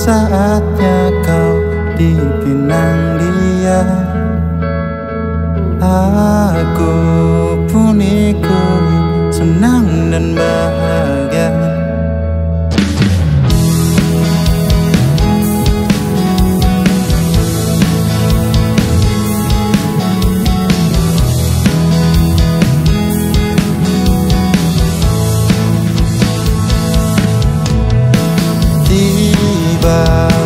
Saatnya kau dipinang dia, aku pun ikut senang dan bahagia.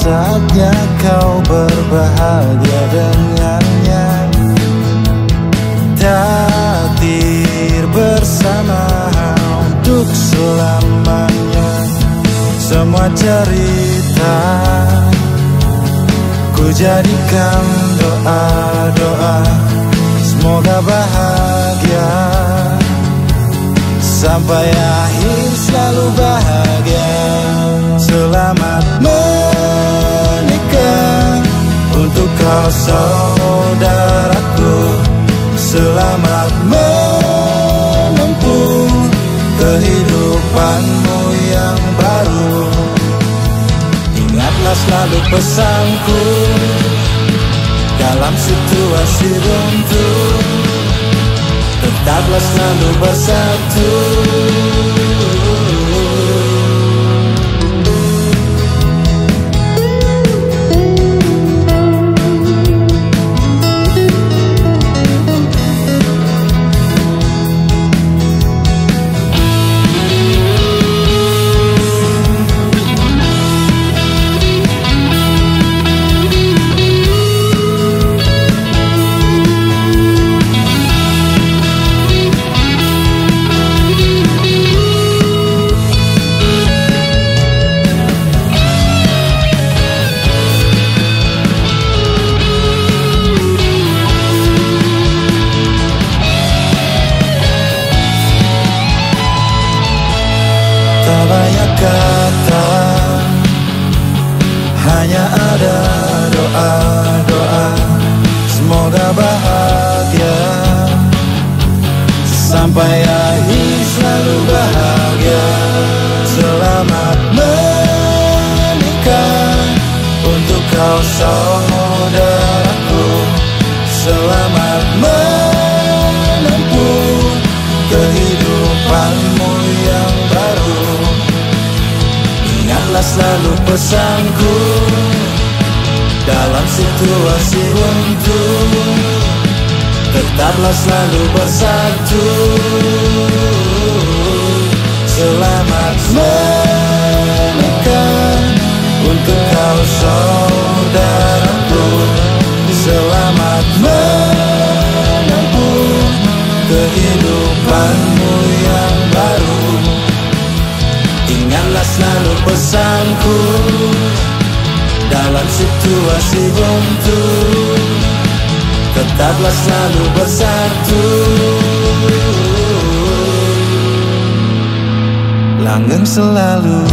Saatnya kau berbahagia dengannya, takdir bersama untuk selamanya. Semua cerita ku jadikan doa-doa, semoga bahagia sampai akhir, selalu bahagia. Selamat menikah untuk kau saudaraku, selamat menempuh kehidupanmu yang baru. Ingatlah selalu pesanku dalam situasi buntu, tetaplah selalu bersatu. Tak banyak kata, hanya ada doa-doa, semoga bahagia sampai akhir, selalu bahagia. Selamat menikah untuk kau saudaraku, selamat menempuh kehidupanmu yang baru. Ingatlah selalu pesanku dalam situasi buntu, tetaplah selalu bersatu. Selamat menikah untuk kau saudaraku, selamat menempuh kehidupanmu yang baru. Ingatlah selalu pesanku dalam situasi buntu, tetaplah selalu bersatu. Langgeng selalu.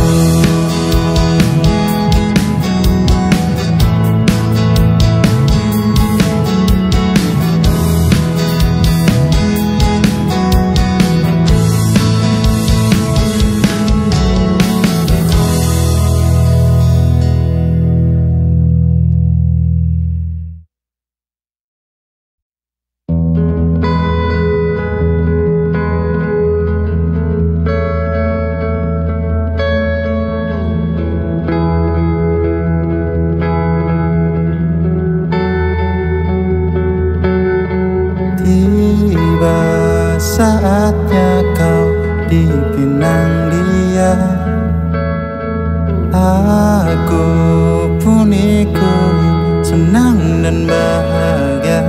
Tiba saatnya kau dipinang dia, aku pun ikut senang dan bahagia.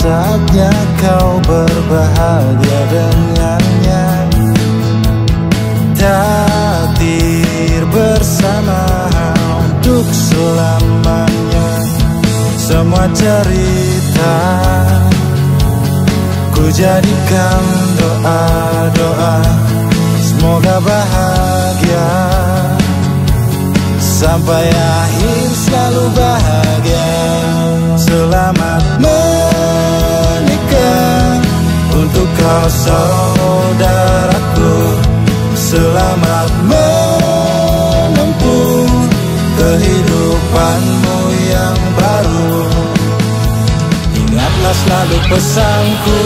Saatnya kau berbahagia dengannya, takdir bersama untuk selamanya. Semua cerita ku jadikan doa-doa, semoga bahagia bahagia, sampai akhir selalu bahagia. Selamat menikah untuk kau saudaraku. Selamat menempuh kehidupanmu yang baru. Ingatlah selalu pesanku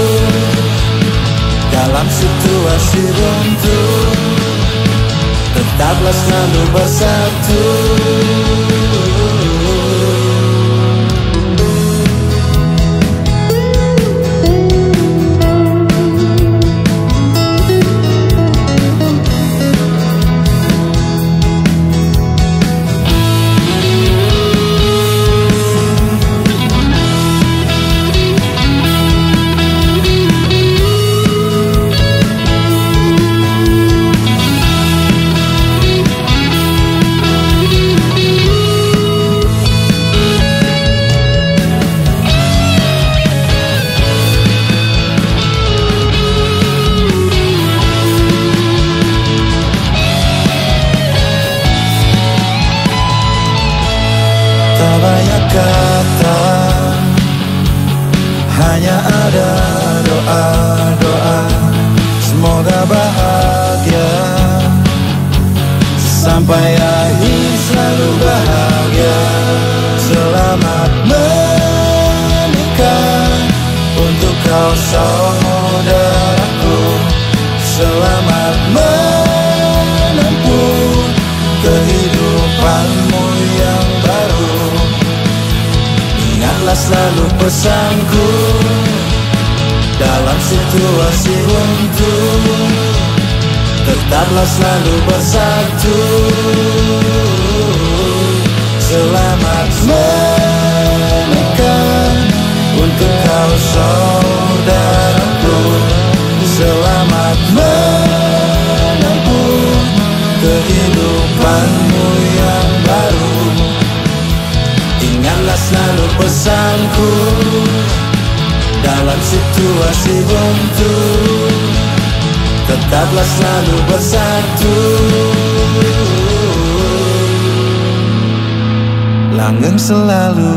dalam situasi runtuh, tetaplah selalu bersatu. Tak banyak kata, hanya ada doa-doa. Semoga bahagia, sampai akhir selalu bahagia. Selamat menikah untuk kau saudaraku. Selamat menempuh kehidupanmu yang baru. Ingatlah selalu pesanku dalam situasi runtuh, tetaplah selalu bersatu. Selamat menikah untuk kau saudaraku. Selamat menempuh kehidupanmu yang baru. Ingatlah selalu pesanku dalam situasi buntu, tetaplah selalu bersatu. Langgeng selalu.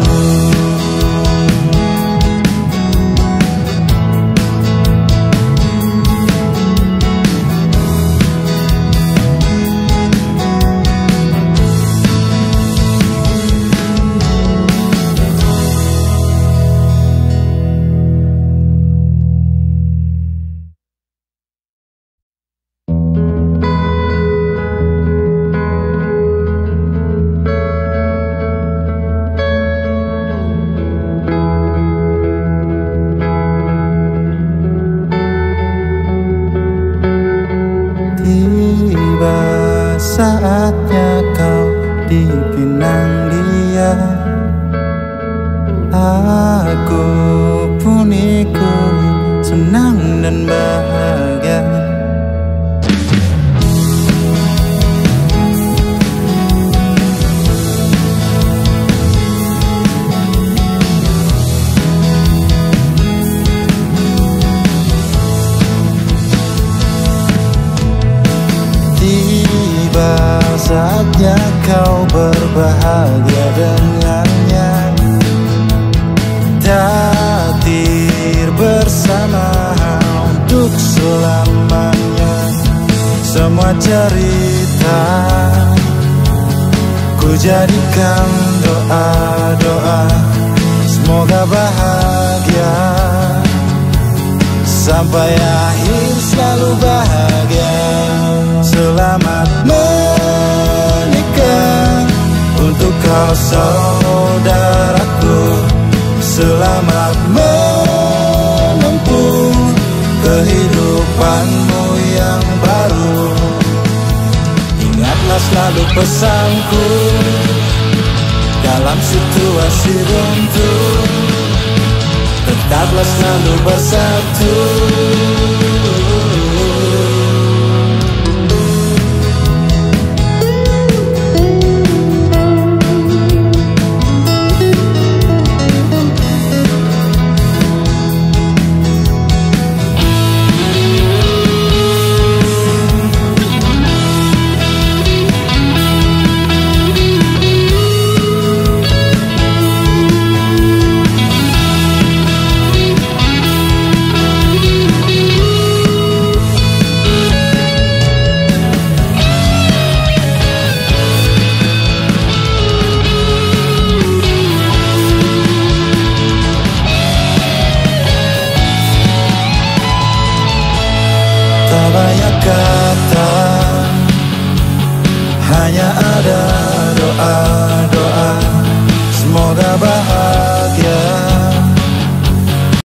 Tiba saatnya kau dipinang dia, aku pun ikut senang dan bahagia. Saatnya kau berbahagia dengannya, takdir bersama untuk selamanya. Semua cerita ku jadikan doa-doa. Semoga bahagia, sampai akhir selalu bahagia. Selamat menikah untuk kau saudaraku. Selamat menempuh kehidupanmu yang baru. Ingatlah selalu pesanku dalam situasi buntu, tetaplah selalu bersatu.